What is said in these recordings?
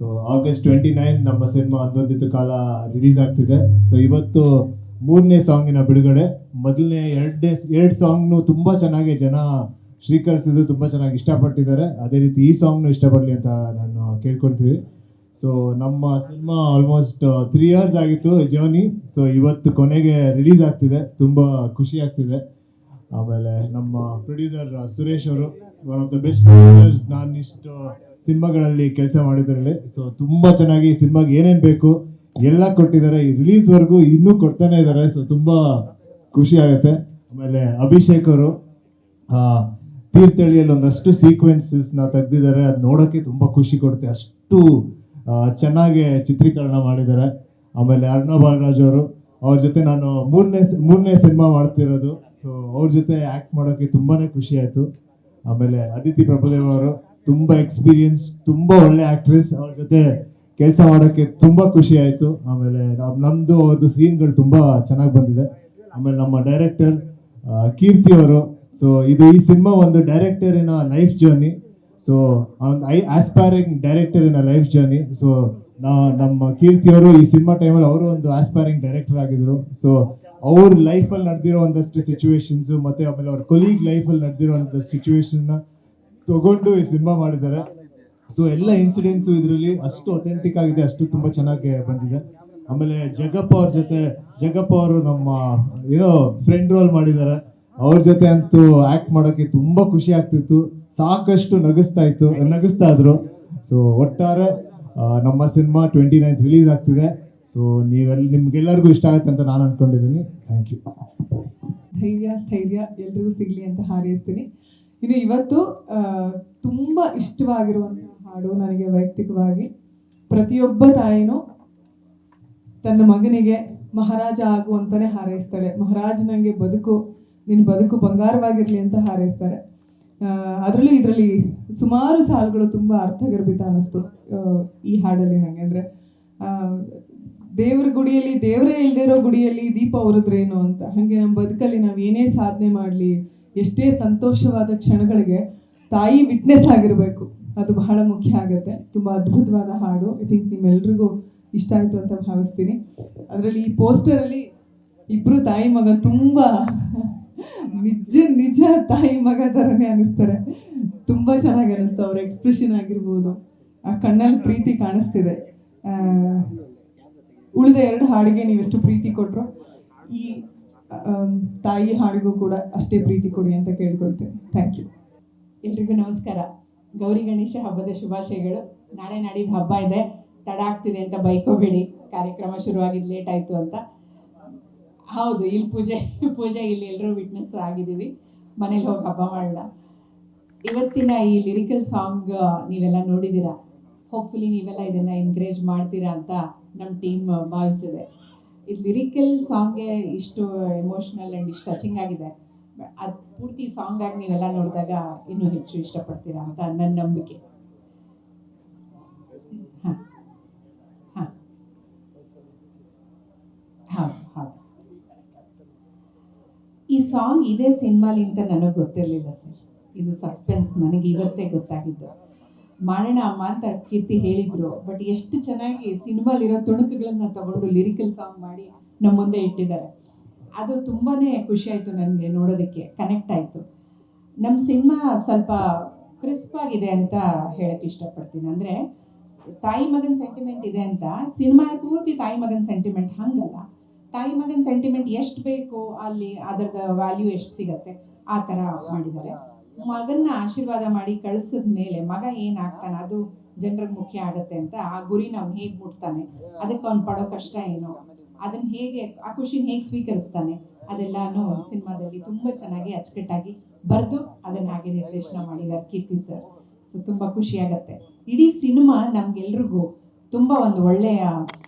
So August 29 ನಮ್ಮ cinema ಅಂದೊಂದಿತ್ತು ಕಾಲ release ಆಗ್ತಿದೆ. ಸೊ ಇವತ್ತು 3ನೇ ಸಾಂಗಿನ ಬಿಡುಗಡೆ. ಮೊದಲನೇ ಎರಡು ಸಾಂಗ್ನು ತುಂಬ ಚೆನ್ನಾಗಿ ಜನ ಸ್ವೀಕರಿಸಿದ್ದು, ತುಂಬ ಚೆನ್ನಾಗಿ ಇಷ್ಟಪಟ್ಟಿದ್ದಾರೆ. ಅದೇ ರೀತಿ ಈ ಸಾಂಗ್ನು ಇಷ್ಟಪಡಲಿ ಅಂತ ನಾನು ಕೇಳ್ಕೊಳ್ತೀವಿ. ಸೊ ನಮ್ಮ ಸಿನಿಮಾ ಆಲ್ಮೋಸ್ಟ್ 3 ಇಯರ್ಸ್ ಆಗಿತ್ತು ಜರ್ನಿ. ಸೊ ಇವತ್ತು ಕೊನೆಗೆ ರಿಲೀಸ್ ಆಗ್ತಿದೆ, ತುಂಬ ಖುಷಿ ಆಗ್ತಿದೆ. ಆಮೇಲೆ ನಮ್ಮ ಪ್ರೊಡ್ಯೂಸರ್ ಸುರೇಶ್ ಅವರು one of the best producers. ನಾನು ಇಷ್ಟು ಸಿನಿಮಾಗಳಲ್ಲಿ ಕೆಲಸ ಮಾಡಿದ್ರಲ್ಲಿ. ಸೊ ತುಂಬ ಚೆನ್ನಾಗಿ ಸಿನಿಮಾಗೆ ಏನೇನು ಬೇಕು ಎಲ್ಲ ಕೊಟ್ಟಿದ್ದಾರೆ. ಈ ರಿಲೀಸ್ವರೆಗೂ ಇನ್ನೂ ಕೊಡ್ತಾನೆ ಇದ್ದಾರೆ. ಸೊ ತುಂಬ ಖುಷಿ ಆಗುತ್ತೆ. ಆಮೇಲೆ ಅಭಿಷೇಕ್ ಅವರು ತೀರ್ಥಹಳ್ಳಿಯಲ್ಲಿ ಒಂದಷ್ಟು ಸೀಕ್ವೆನ್ಸಸ್ನ ತೆಗೆದಿದ್ದಾರೆ. ಅದು ನೋಡೋಕ್ಕೆ ತುಂಬ ಖುಷಿ ಕೊಡುತ್ತೆ, ಅಷ್ಟು ಚೆನ್ನಾಗಿ ಚಿತ್ರೀಕರಣ ಮಾಡಿದ್ದಾರೆ. ಆಮೇಲೆ ಅರ್ಣವ್ ಬಾಲರಾಜ್ ಅವರು, ಅವ್ರ ಜೊತೆ ನಾನು ಮೂರನೇ ಸಿನಿಮಾ ಮಾಡ್ತಿರೋದು. ಸೊ ಅವ್ರ ಜೊತೆ ಆ್ಯಕ್ಟ್ ಮಾಡೋಕ್ಕೆ ತುಂಬಾ ಖುಷಿ ಆಯಿತು. ಆಮೇಲೆ ಅದಿತಿ ಪ್ರಭುದೇವ ಅವರು ತುಂಬ ಎಕ್ಸ್ಪೀರಿಯನ್ಸ್, ತುಂಬ ಒಳ್ಳೆ ಆ್ಯಕ್ಟ್ರೆಸ್. ಅವ್ರ ಜೊತೆ ಕೆಲಸ ಮಾಡೋಕ್ಕೆ ತುಂಬ ಖುಷಿ ಆಯಿತು. ಆಮೇಲೆ ನಮ್ಮದು ಅವ್ರದ್ದು ಸೀನ್ಗಳು ತುಂಬ ಚೆನ್ನಾಗಿ ಬಂದಿದೆ. ಆಮೇಲೆ ನಮ್ಮ ಡೈರೆಕ್ಟರ್ ಕೀರ್ತಿ ಅವರು. ಸೊ ಈ ಸಿನಿಮಾ ಒಂದು director in life journey. So aspiring director in life journey. So ನಮ್ಮ ಕೀರ್ತಿ ಅವರು ಈ ಸಿನಿಮಾ ಟೈಮಲ್ಲಿ ಅವರು ಒಂದು ಆಸ್ಪೈರಿಂಗ್ ಡೈರೆಕ್ಟರ್ ಆಗಿದ್ರು. ಸೊ ಅವ್ರ ಲೈಫಲ್ಲಿ ನಡೆದಿರೋ ಒಂದಷ್ಟು ಸಿಚುವೇಶನ್ಸು ಮತ್ತು ಆಮೇಲೆ ಅವ್ರ ಕೊಲೀಗ್ ಲೈಫಲ್ಲಿ ನಡೆದಿರೋ ಒಂದಷ್ಟು ಸಿಚುವೇಶನ್ನ ತಗೊಂಡು ಈ ಸಿನಿಮಾ ಮಾಡಿದ್ದಾರೆ. ಸೊ ಎಲ್ಲ ಇನ್ಸಿಡೆಂಟ್ಸು ಇದರಲ್ಲಿ ಅಷ್ಟು ಅಥೆಂಟಿಕ್ ಆಗಿದೆ, ಅಷ್ಟು ತುಂಬ ಚೆನ್ನಾಗಿ ಬಂದಿದೆ. ಆಮೇಲೆ ಜಗಪ್ಪ ಅವರು ನಮ್ಮ ಫ್ರೆಂಡ್ ರೋಲ್ ಮಾಡಿದ್ದಾರೆ. ಅವ್ರ ಜೊತೆ ಅಂತೂ ಆ್ಯಕ್ಟ್ ಮಾಡೋಕ್ಕೆ ತುಂಬ ಖುಷಿ ಆಗ್ತಿತ್ತು, ಸಾಕಷ್ಟು ನಗಿಸ್ತಾ ಇದ್ರು. ಸೊ ಒಟ್ಟಾರೆ ನಮ್ಮ ಸಿನಿಮಾ 29th ರಿಲೀಸ್ ಆಗ್ತಿದೆ. ಸೊ ನಿಮ್ಗೆಲ್ಲರಿಗೂ ಇಷ್ಟ ಆಗುತ್ತೆ ಅಂತ ನಾನು ಅನ್ಕೊಂಡಿದ್ದೀನಿ. Thank you. ಸ್ಥೈರ್ಯ ಎಲ್ರಿಗೂ ಸಿಗಲಿ ಅಂತ ಹಾರೈಸ್ತೀನಿ. ಇನ್ನು ಇವತ್ತು ತುಂಬ ಇಷ್ಟವಾಗಿರುವಂತಹ ಹಾಡು ನನಗೆ ವೈಯಕ್ತಿಕವಾಗಿ. ಪ್ರತಿಯೊಬ್ಬ ತಾಯಿನೂ ತನ್ನ ಮಗನಿಗೆ ಮಹಾರಾಜ ಆಗುವಂತಾನೆ ಹಾರೈಸ್ತಾಳೆ. ಮಹಾರಾಜ ನನಗೆ ನಿನ್ನ ಬದುಕು ಬಂಗಾರವಾಗಿರಲಿ ಅಂತ ಹಾರೈಸ್ತಾರೆ. ಇದರಲ್ಲಿ ಸುಮಾರು ಸಾಲುಗಳು ತುಂಬ ಅರ್ಥಗರ್ಭಿತ ಅನ್ನಿಸ್ತು ಈ ಹಾಡಲ್ಲಿ ನನಗೆ. ಅಂದರೆ ದೇವ್ರ ಗುಡಿಯಲ್ಲಿ, ದೇವರೇ ಇಲ್ದಿರೋ ಗುಡಿಯಲ್ಲಿ ದೀಪ ಉರಿದ್ರೇನು ಅಂತ. ಹಾಗೆ ನಮ್ಮ ಬದುಕಲ್ಲಿ ನಾವು ಏನೇ ಸಾಧನೆ ಮಾಡಲಿ, ಎಷ್ಟೇ ಸಂತೋಷವಾದ ಕ್ಷಣಗಳಿಗೆ ತಾಯಿ ವಿಟ್ನೆಸ್ ಆಗಿರಬೇಕು, ಅದು ಬಹಳ ಮುಖ್ಯ ಆಗುತ್ತೆ. ತುಂಬ ಅದ್ಭುತವಾದ ಹಾಡು. ಐ ಥಿಂಕ್ ನಿಮ್ಮೆಲ್ರಿಗೂ ಇಷ್ಟ ಆಯಿತು ಅಂತ ಭಾವಿಸ್ತೀನಿ. ಅದರಲ್ಲಿ ಈ ಪೋಸ್ಟರಲ್ಲಿ ಇಬ್ಬರು ತಾಯಿ ಮಗ ತುಂಬ ನಿಜ ತಾಯಿ ಮಗ ಥರನೇ ಅನ್ನಿಸ್ತಾರೆ. ತುಂಬ ಚೆನ್ನಾಗಿ ಅನ್ನಿಸ್ತು. ಅವ್ರ ಎಕ್ಸ್ಪ್ರೆಷನ್ ಆಗಿರ್ಬೋದು, ಆ ಕಣ್ಣಲ್ಲಿ ಪ್ರೀತಿ ಕಾಣಿಸ್ತಿದೆ. ಉಳಿದ 2 ಹಾಡಿಗೆ ನೀವೆಷ್ಟು ಪ್ರೀತಿ ಕೊಟ್ಟರು, ಈ ತಾಯಿ ಹಾಡಿಗೂ ಕೂಡ ಅಷ್ಟೇ ಪ್ರೀತಿ ಕೊಡಿ ಅಂತ ಕೇಳ್ಕೊಳ್ತೇನೆ. Thank you. ಎಲ್ರಿಗೂ ನಮಸ್ಕಾರ. ಗೌರಿ ಗಣೇಶ ಹಬ್ಬದ ಶುಭಾಶಯಗಳು. ನಾಳೆ ನಾಡಿದ್ದು ಹಬ್ಬ ಇದೆ, ತಡ ಆಗ್ತಿದೆ ಅಂತ ಬೈಕೋಬೇಡಿ. ಕಾರ್ಯಕ್ರಮ ಶುರುವಾಗಿದ್ದು ಲೇಟ್ ಆಯಿತು ಅಂತ. ಹೌದು, ಇಲ್ಲಿ ಪೂಜೆ ಇಲ್ಲಿ ಎಲ್ಲರೂ ವಿಟ್ನೆಸ್ ಆಗಿದ್ದೀವಿ. ಮನೇಲಿ ಹೋಗಿ ಹಬ್ಬ ಮಾಡೋಣ. ಇವತ್ತಿನ ಈ ಲಿರಿಕಲ್ ಸಾಂಗ್ ನೀವೆಲ್ಲ ನೋಡಿದ್ದೀರಾ. ಹೋಪ್ಫುಲಿ ನೀವೆಲ್ಲ ಇದನ್ನು ಎನ್ಕರೇಜ್ ಮಾಡ್ತೀರಾ ಅಂತ ನಮ್ಮ ಟೀಮ್ ಭಾವಿಸಿದೆ. ಈ ಲಿರಿಕಲ್ ಸಾಂಗ್ಗೆ ಇಷ್ಟು ಎಮೋಷ್ನಲ್ ಆ್ಯಂಡ್ ಇಷ್ಟು ಟಚಿಂಗ್ ಆಗಿದೆ. ಅದು ಪೂರ್ತಿ ಸಾಂಗ್ ಆಗಿ ನೀವೆಲ್ಲ ನೋಡಿದಾಗ ಇನ್ನೂ ಹೆಚ್ಚು ಇಷ್ಟಪಡ್ತೀರಾ ಅಂತ ನನ್ನ ನಂಬಿಕೆ. ಹೌದು. ಈ ಸಾಂಗ್ ಇದೇ ಸಿನಿಮಾಲಿ ಅಂತ ನನಗೆ ಗೊತ್ತಿರಲಿಲ್ಲ ಸರ್. ಇದು ಸಸ್ಪೆನ್ಸ್, ನನಗೆ ಇವತ್ತೇ ಗೊತ್ತಾಗಿದ್ದು. ಮಾಡೋಣ ಅಮ್ಮ ಅಂತ ಕೀರ್ತಿ ಹೇಳಿದ್ರು. ಬಟ್ ಎಷ್ಟು ಚೆನ್ನಾಗಿ ಸಿನಿಮಾಲಿರೋ ತುಣುಕುಗಳನ್ನ ತಗೊಂಡು ಲಿರಿಕಲ್ ಸಾಂಗ್ ಮಾಡಿ ನಮ್ಮ ಮುಂದೆ ಇಟ್ಟಿದ್ದಾರೆ. ಅದು ತುಂಬಾ ಖುಷಿ ಆಯಿತು ನನಗೆ ನೋಡೋದಕ್ಕೆ, ಕನೆಕ್ಟ್ ಆಯಿತು. ನಮ್ಮ ಸಿನಿಮಾ ಸ್ವಲ್ಪ ಕ್ರಿಸ್ಪ್ ಆಗಿದೆ ಅಂತ ಹೇಳಕ್ಕೆ ಇಷ್ಟಪಡ್ತೀನಿ. ಅಂದರೆ ತಾಯಿ ಮಗನ ಸೆಂಟಿಮೆಂಟ್ ಇದೆ ಅಂತ ಸಿನಿಮಾ ಪೂರ್ತಿ ತಾಯಿ ಮಗನ ಸೆಂಟಿಮೆಂಟ್ ಹಂಗಲ್ಲ. ತಾಯಿ ಮಗನ ಸೆಂಟಿಮೆಂಟ್ ಎಷ್ಟು ಬೇಕು ಅಲ್ಲಿ ಅದರದ ವ್ಯಾಲ್ಯೂ ಎಷ್ಟು ಸಿಗತ್ತೆ ಆ ಥರ ಮಾಡಿದ್ದಾರೆ. ಮಗನ್ನ ಆಶೀರ್ವಾದ ಮಾಡಿ ಕಳಿಸಿದ ಮೇಲೆ ಮಗ ಏನಾಗ್ತಾನೆ ಅದು ಜನರಿಗೆ ಮುಖ್ಯ ಆಗುತ್ತೆ ಅಂತ. ಆ ಗುರಿ ನಾವು ಹೇಗೆ ಮುಟ್ತಾನೆ, ಅದಕ್ಕೆ ಅವ್ನು ಪಡೋ ಕಷ್ಟ ಏನು, ಅದನ್ನು ಹೇಗೆ, ಆ ಖುಷಿನ ಹೇಗೆ ಸ್ವೀಕರಿಸ್ತಾನೆ, ಅದೆಲ್ಲಾನು ಸಿನಿಮಾದಲ್ಲಿ ತುಂಬ ಚೆನ್ನಾಗಿ ಅಚ್ಚುಕಟ್ಟಾಗಿ ಬರೆದು ಅದನ್ನು ಹಾಗೆ ನಿರ್ದೇಶನ ಮಾಡಿದ್ದಾರೆ ಕೀರ್ತಿ ಸರ್. ಸೊ ತುಂಬ ಖುಷಿಯಾಗತ್ತೆ. ಇಡೀ ಸಿನಿಮಾ ನಮ್ಗೆಲ್ರಿಗೂ ತುಂಬ ಒಂದು ಒಳ್ಳೆಯ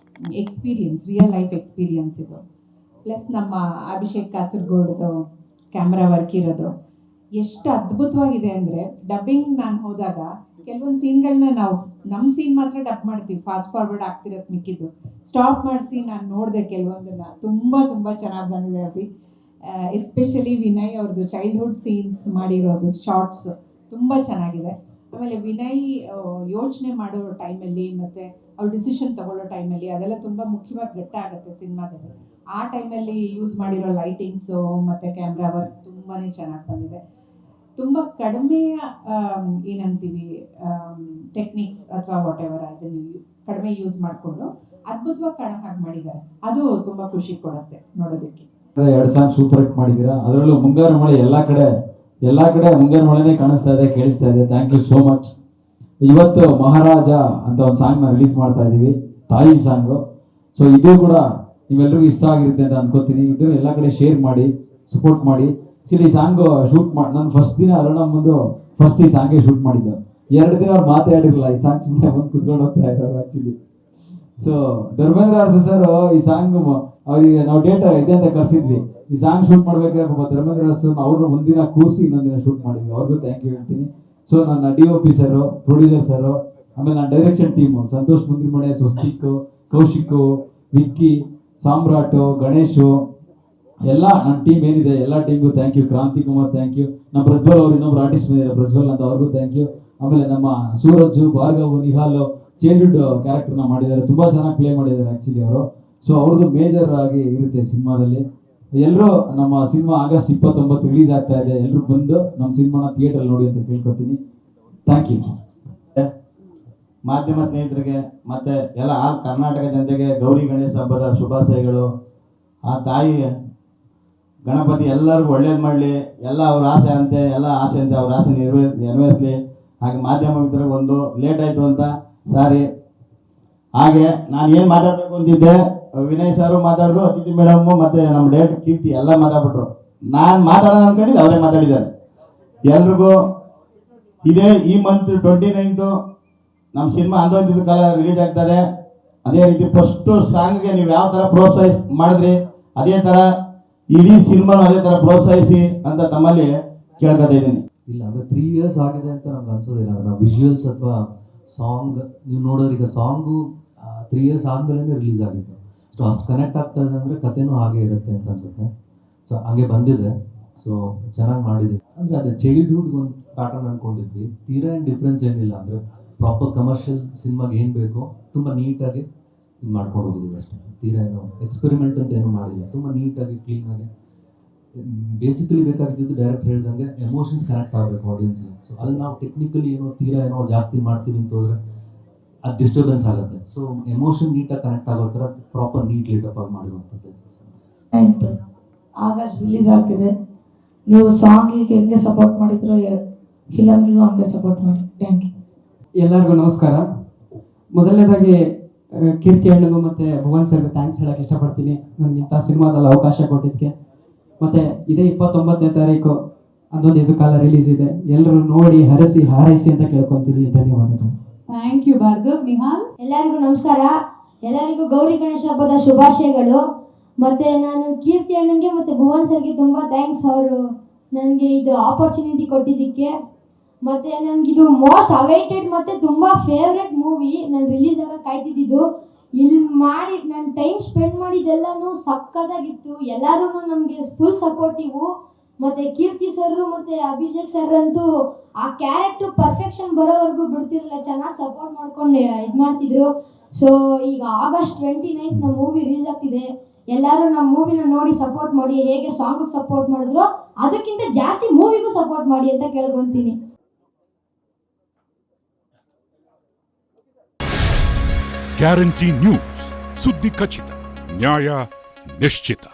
ಎಕ್ಸ್ಪೀರಿಯನ್ಸ್, ರಿಯಲ್ ಲೈಫ್ ಎಕ್ಸ್ಪೀರಿಯನ್ಸ್ ಇದು. ಪ್ಲಸ್ ನಮ್ಮ ಅಭಿಷೇಕ್ ಕಾಸರಗೋಡ್ದು ಕ್ಯಾಮ್ರಾ ವರ್ಕ್ ಇರೋದು ಎಷ್ಟು ಅದ್ಭುತವಾಗಿದೆ ಅಂದರೆ, ಡಬ್ಬಿಂಗ್ ನಾನು ಹೋದಾಗ ಕೆಲವೊಂದು ಸೀನ್ಗಳನ್ನ ನಾವು ನಮ್ಮ ಸೀನ್ ಮಾತ್ರ ಡಬ್ ಮಾಡ್ತೀವಿ, ಫಾಸ್ಟ್ ಫಾರ್ವರ್ಡ್ ಆಗ್ತಿರತ್ತೆ, ಮಿಕ್ಕಿದ್ದು ಸ್ಟಾಪ್ ಮಾಡಿಸಿ ನಾನು ನೋಡಿದೆ ಕೆಲವೊಂದನ್ನ. ತುಂಬ ಚೆನ್ನಾಗಿ ಬಂದಿದೆ ಅಭಿ. ಎಸ್ಪೆಷಲಿ ವಿನಯ್ ಅವ್ರದ್ದು ಚೈಲ್ಡ್ಹುಡ್ ಸೀನ್ಸ್ ಮಾಡಿರೋದು ಶಾರ್ಟ್ಸ್ ತುಂಬ ಚೆನ್ನಾಗಿದೆ. ಆಮೇಲೆ ವಿನಯ್ ಯೋಚನೆ ಮಾಡೋ ಟೈಮಲ್ಲಿ ಮತ್ತೆ ಅವ್ರ ಡಿಸಿಷನ್ ತಗೊಳ್ಳೋ ಟೈಮಲ್ಲಿ ಅದೆಲ್ಲ ತುಂಬ ಮುಖ್ಯವಾಗಿ ಘಟ್ಟ ಆಗುತ್ತೆ ಸಿನಿಮಾದಲ್ಲಿ. ಆ ಟೈಮಲ್ಲಿ ಯೂಸ್ ಮಾಡಿರೋ ಲೈಟಿಂಗ್ಸು ಮತ್ತು ಕ್ಯಾಮ್ರಾ ವರ್ಕ್ ತುಂಬಾ ಚೆನ್ನಾಗಿ ಬಂದಿದೆ. ತುಂಬ ಕಡಿಮೆ ಏನಂತೀವಿ ಟೆಕ್ನಿಕ್ಸ್ ಅಥವಾ ವಾಟ್ ಎವರ್ ಅದನ್ನು ಕಡಿಮೆ ಯೂಸ್ ಮಾಡಿಕೊಂಡು ಅದ್ಭುತವಾಗಿ ಕಾಣೋ ಹಾಗೆ ಮಾಡಿದ್ದಾರೆ. ಅದು ತುಂಬ ಖುಷಿ ಕೊಡುತ್ತೆ ನೋಡೋದಕ್ಕೆ. 2 ಸಾಂಗ್ ಸೂಪರ್ ಹಿಟ್ ಮಾಡಿದ್ದೀರಾ. ಅದರಲ್ಲೂ ಮುಂಗಾರು ಮಳೆ ಎಲ್ಲ ಕಡೆ ಮುಂಗಾರು ಮಳೆನೇ ಕಾಣಿಸ್ತಾ ಇದೆ, ಕೇಳಿಸ್ತಾ ಇದೆ. Thank you so much. ಇವತ್ತು ಮಹಾರಾಜ ಅಂತ ಒಂದು ಸಾಂಗ್ನ ರಿಲೀಸ್ ಮಾಡ್ತಾ ಇದ್ದೀವಿ, ತಾಯಿ ಸಾಂಗು. ಸೊ ಇದು ಕೂಡ ನೀವೆಲ್ಲರಿಗೂ ಇಷ್ಟ ಆಗಿರುತ್ತೆ ಅಂತ ಅನ್ಕೋತೀನಿ. ಇದು ಎಲ್ಲ ಕಡೆ ಶೇರ್ ಮಾಡಿ, ಸಪೋರ್ಟ್ ಮಾಡಿ. ಆಕ್ಚುಲಿ ಈ ಸಾಂಗ್ ಶೂಟ್ ಮಾಡಿ ನಾನು ಫಸ್ಟ್ ದಿನ ಅರುಣಮ್ಮಂದು ಫಸ್ಟ್ ಈ ಸಾಂಗೇ ಶೂಟ್ ಮಾಡಿದ್ದು. 2 ದಿನ ಅವ್ರು ಮಾತಾಡಿರಲಿಲ್ಲ, ಈ ಸಾಂಗ್ ಸುಮ್ಮನೆ ಬಂದು ಕುತ್ಕೊಂಡು ಹೋಗ್ತಾ ಇದ್ದಾರೆ actually. So Dharmendra Arasu sir ಈ ಸಾಂಗ್ ಅವ್ರಿಗೆ ನಾವು ಡೇಟ್ ಇದೆ ಅಂತ ಕರ್ಸಿದ್ವಿ. ಈ ಸಾಂಗ್ ಶೂಟ್ ಮಾಡ್ಬೇಕಾದ್ರೆ ಪಾಪ ಧರ್ಮೇಂದ್ರ ಅರಸು ಅವ್ರು ಒಂದಿನ ಕೂರಿಸಿ ಇನ್ನೊಂದಿನ ಶೂಟ್ ಮಾಡಿದ್ವಿ. ಅವ್ರಿಗೂ ಥ್ಯಾಂಕ್ ಯು ಹೇಳ್ತೀನಿ. ಸೊ ನನ್ನ DOP ಸರ್, ಪ್ರೊಡ್ಯೂಸರ್ ಸರ್, ಆಮೇಲೆ ನನ್ನ ಡೈರೆಕ್ಷನ್ ಟೀಮು ಸಂತೋಷ್ ಮುಂದಿಮಣೆ, ಸ್ವಸ್ತಿಕ್, ಕೌಶಿಕ್, ವಿಕ್ಕಿ, ಸಾಮ್ರಾಟು, ಗಣೇಶು, ಎಲ್ಲ ನನ್ನ ಟೀಮ್ ಏನಿದೆ ಎಲ್ಲ ಟೀಮ್ಗೂ ಥ್ಯಾಂಕ್ ಯು. ಕ್ರಾಂತಿ ಕುಮಾರ್ ಥ್ಯಾಂಕ್ ಯು. ನಮ್ಮ ಪ್ರಜ್ವಲ್ ಅವರು ಇನ್ನೊಬ್ರು ಆರ್ಟಿಸ್ಟ್ ಬಂದಿದ್ದಾರೆ, ಪ್ರಜ್ವಲ್ ಅಂತ, ಅವ್ರಿಗೂ ಥ್ಯಾಂಕ್ ಯು. ಆಮೇಲೆ ನಮ್ಮ ಸೂರಜ್, ಭಾರ್ಗವ್, ನಿಹಾಲ್ ಚೈಲ್ಡ್ಹುಡ್ ಕ್ಯಾರೆಕ್ಟರ್ನ ಮಾಡಿದ್ದಾರೆ, ತುಂಬ ಚೆನ್ನಾಗಿ ಪ್ಲೇ ಮಾಡಿದ್ದಾರೆ ಆ್ಯಕ್ಚುಲಿ ಅವರು. ಸೊ ಅವ್ರದ್ದು ಮೇಜರ್ ಆಗಿ ಇರುತ್ತೆ ಸಿನಿಮಾದಲ್ಲಿ. ಎಲ್ಲರೂ ನಮ್ಮ ಸಿನಿಮಾ ಆಗಸ್ಟ್ 29 ರಿಲೀಸ್ ಆಗ್ತಾ ಇದೆ. ಎಲ್ಲರೂ ಬಂದು ನಮ್ಮ ಸಿನಿಮಾನ ಥಿಯೇಟರ್ ನೋಡಿ ಅಂತ ಕೇಳ್ಕೊತೀನಿ. Thank you. ಮಾಧ್ಯಮ ಸ್ನೇಹಿತರಿಗೆ ಮತ್ತೆ ಎಲ್ಲ ಆಲ್ ಕರ್ನಾಟಕ ಜನತೆಗೆ ಗೌರಿ ಗಣೇಶ ಹಬ್ಬದ ಶುಭಾಶಯಗಳು. ಆ ತಾಯಿ ಗಣಪತಿ ಎಲ್ಲರಿಗೂ ಒಳ್ಳೇದು ಮಾಡಲಿ, ಎಲ್ಲ ಅವ್ರ ಆಸೆ ಅಂತೆ, ಎಲ್ಲ ಆಸೆ ಅಂತೆ ಅವ್ರ ಆಸೆ ನೆರವೇರಿಸಲಿ. ಹಾಗೆ ಮಾಧ್ಯಮ ಮಿತ್ರರಿಗೆ ಒಂದು ಲೇಟ್ ಆಯಿತು ಅಂತ ಸಾರಿ. ಹಾಗೆ ನಾನು ಏನು ಮಾತಾಡಬೇಕು ಅಂತಿದ್ದೆ, ವಿನಯ್ ಸಾರು ಮಾತಾಡಿದ್ರು, ಅತಿಥಿ ಮೇಡಮ್ಮು ಮತ್ತು ನಮ್ಮ ಡೈರೆಕ್ಟರ್ ಕೀರ್ತಿ ಎಲ್ಲ ಮಾತಾಡ್ಬಿಟ್ರು. ನಾನು ಮಾತಾಡೋಣ ಅಂದ್ಕೊಂಡಿದ್ದು ಅವರೇ ಮಾತಾಡಿದ್ದಾರೆ. ಎಲ್ರಿಗೂ ಇದೇ ಈ ಮಂತ್ 29 ನಮ್ಮ ಸಿನಿಮಾ ಅಂದೊಂದಿದ್ದ ಕಾಲ ರಿಲೀಸ್ ಆಗ್ತದೆ. ಅದೇ ರೀತಿ ಫಸ್ಟು ಸಾಂಗ್ಗೆ ನೀವು ಯಾವ ಥರ ಪ್ರೋತ್ಸಾಹಿಸಿ ಮಾಡಿದ್ರಿ, ಅದೇ ಥರ ಇಡೀ ಸಿನಿಮಾನು ಅದೇ ಥರ ಪ್ರೋತ್ಸಾಹಿಸಿ ಅಂತ ತಮ್ಮಲ್ಲಿ ಕೇಳ್ಕೊತಾ ಇದ್ದೀನಿ. ಇಲ್ಲ ಅಂದರೆ 3 years ಆಗಿದೆ ಅಂತ ನಮ್ಗೆ ಅನ್ಸೋದಿಲ್ಲ. ನಾವು ವಿಜುವಲ್ಸ್ ಅಥವಾ ಸಾಂಗ್ ನೀವು ನೋಡೋರು, ಈಗ ಸಾಂಗು 3 years ಆದಮೇಲೆ ರಿಲೀಸ್ ಆಗಿತ್ತು. ಸೊ ಅಷ್ಟು ಕನೆಕ್ಟ್ ಆಗ್ತಾ ಇದೆ ಅಂದರೆ ಕಥೆನೂ ಹಾಗೆ ಇರುತ್ತೆ ಅಂತ ಅನ್ಸುತ್ತೆ. ಸೊ ಹಂಗೆ ಬಂದಿದೆ. ಸೊ ಚೆನ್ನಾಗಿ ಮಾಡಿದೆ. ಅಂದರೆ ಅದೇ ಚೈಲ್ಡ್ಹುಡ್ಗೆ ಒಂದು ಪ್ಯಾಟರ್ನ್ ಅಂದ್ಕೊಂಡಿದ್ವಿ. ತೀರಾ ಏನು ಡಿಫ್ರೆನ್ಸ್ ಏನಿಲ್ಲ. ಅಂದರೆ ಪ್ರಾಪರ್ ಕಮರ್ಷಿಯಲ್ ಸಿನಿಮಾಗೆ ಏನು ಬೇಕೋ ತುಂಬ ನೀಟಾಗಿ ಇದು ಮಾಡ್ಕೊಂಡು ಹೋಗಿದ್ದೀವಿ ಅಷ್ಟೇ. ತೀರಾ ಏನು ಎಕ್ಸ್ಪೆರಿಮೆಂಟ್ ಅಂತ ಏನು ಮಾಡಿಲ್ಲ. ತುಂಬ ನೀಟಾಗಿ ಕ್ಲೀನಾಗಿ ಬೇಸಿಕಲಿ ಬೇಕಾಗಿದ್ದು ಡೈರೆಕ್ಟ್ ಹೇಳ್ದಂಗೆ ಎಮೋಷನ್ಸ್ ಕನೆಕ್ಟ್ ಆಗಬೇಕು ಆಡಿಯನ್ಸ್ಗೆ. ಸೊ ಅಲ್ಲಿ ನಾವು ಟೆಕ್ನಿಕಲಿ ಏನೋ ತೀರಾ ಏನೋ ಜಾಸ್ತಿ ಮಾಡ್ತೀವಿ ಅಂತ ಹೋದರೆ ಅದು ಡಿಸ್ಟರ್ಬೆನ್ಸ್ ಆಗುತ್ತೆ. ಸೊ ಎಮೋಷನ್ ನೀಟಾಗಿ ಕನೆಕ್ಟ್ ಆಗೋ ಥರ ಪ್ರಾಪರ್ ನೀಟ್ ಲೀಟಪ್ ಆಗಿ ಮಾಡಿರುವಂಥದ್ದು. ಆಗಸ್ಟ್ ರಿಲೀಸ್ ಆಗ್ತಿದೆ. ನೀವು ಸಾಂಗಿಗೆ ಹೆಂಗೆ ಸಪೋರ್ಟ್ ಮಾಡಿದ್ರು ಫಿಲಮ್ಗಿಗೂ ಹಂಗೆ ಸಪೋರ್ಟ್ ಮಾಡಿ. Thank you. ಎಲ್ಲರಿಗೂ ನಮಸ್ಕಾರ. ಮೊದಲನೇದಾಗಿ ಕೀರ್ತಿ ಅಣ್ಣಗೂ ಮತ್ತು ಭುವನ್ ಸರ್ಗೆ ಥ್ಯಾಂಕ್ಸ್ ಹೇಳೋಕ್ಕೆ ಇಷ್ಟಪಡ್ತೀನಿ, ನನಗಿಂತ ಸಿನಿಮಾದಲ್ಲಿ ಅವಕಾಶ ಕೊಟ್ಟಿದ್ದಕ್ಕೆ. ಮತ್ತು ಇದೇ 29ನೇ ತಾರೀಕು ಅದೊಂದು ಇದು ಕಾಲ ರಿಲೀಸ್ ಇದೆ. ಎಲ್ಲರೂ ನೋಡಿ ಹರಸಿ ಹಾರೈಸಿ ಅಂತ ಕೇಳ್ಕೊತೀನಿ. ಧನ್ಯವಾದಗಳು. Thank you Bhargav. ನಿಹಾಲ್. ಎಲ್ಲರಿಗೂ ನಮಸ್ಕಾರ. ಎಲ್ಲರಿಗೂ ಗೌರಿ ಗಣೇಶ ಹಬ್ಬದ ಶುಭಾಶಯಗಳು. ಮತ್ತು ನಾನು ಕೀರ್ತಿ ಅಣ್ಣನಿಗೆ ಮತ್ತು ಭುವನ್ ಸರ್ಗೆ ತುಂಬ ಥ್ಯಾಂಕ್ಸ್, ಅವರು ನನಗೆ ಇದು ಆಪರ್ಚುನಿಟಿ ಕೊಟ್ಟಿದ್ದಕ್ಕೆ. ಮತ್ತು ನನಗಿದು ಮೋಸ್ಟ್ ಅವೈಟೆಡ್ ಮತ್ತು ತುಂಬ ಫೇವ್ರೆಟ್ ಮೂವಿ. ನಾನು ರಿಲೀಸ್ ಆಗ ಕಾಯ್ತಿದ್ದು. ಇಲ್ಲಿ ಮಾಡಿ ನಾನು ಟೈಮ್ ಸ್ಪೆಂಡ್ ಮಾಡಿದ್ದೆಲ್ಲನೂ ಸಕ್ಕತ್ತಾಗಿತ್ತು. ಎಲ್ಲರೂ ನಮಗೆ ಫುಲ್ ಸಪೋರ್ಟಿವು. ಮತ್ತು ಕೀರ್ತಿ ಸರ್ರು ಮತ್ತು ಅಭಿಷೇಕ್ ಸರ್ ಅಂತೂ ಆ ಕ್ಯಾರೆಕ್ಟ್ರು ಪರ್ಫೆಕ್ಷನ್ ಬರೋವರೆಗೂ ಬಿಡ್ತಿರಲಿಲ್ಲ, ಚೆನ್ನಾಗಿ ಸಪೋರ್ಟ್ ಮಾಡ್ಕೊಂಡು ಇದು ಮಾಡ್ತಿದ್ರು. ಸೊ ಈಗ ಆಗಸ್ಟ್ 29 ನಮ್ಮ ಮೂವಿ ರಿಲೀಸ್ ಆಗ್ತಿದೆ. ಎಲ್ಲರೂ ನಮ್ಮ ಮೂವಿನ ನೋಡಿ ಸಪೋರ್ಟ್ ಮಾಡಿ. ಹೇಗೆ ಸಾಂಗಿಗೆ ಸಪೋರ್ಟ್ ಮಾಡಿದ್ರು ಅದಕ್ಕಿಂತ ಜಾಸ್ತಿ ಮೂವಿಗೂ ಸಪೋರ್ಟ್ ಮಾಡಿ ಅಂತ ಕೇಳ್ಕೊತೀನಿ. ಗ್ಯಾರಂಟಿ ನ್ಯೂಸ್, ಸುದ್ದಿ ಖಚಿತ, ನ್ಯಾಯ ನಿಶ್ಚಿತ.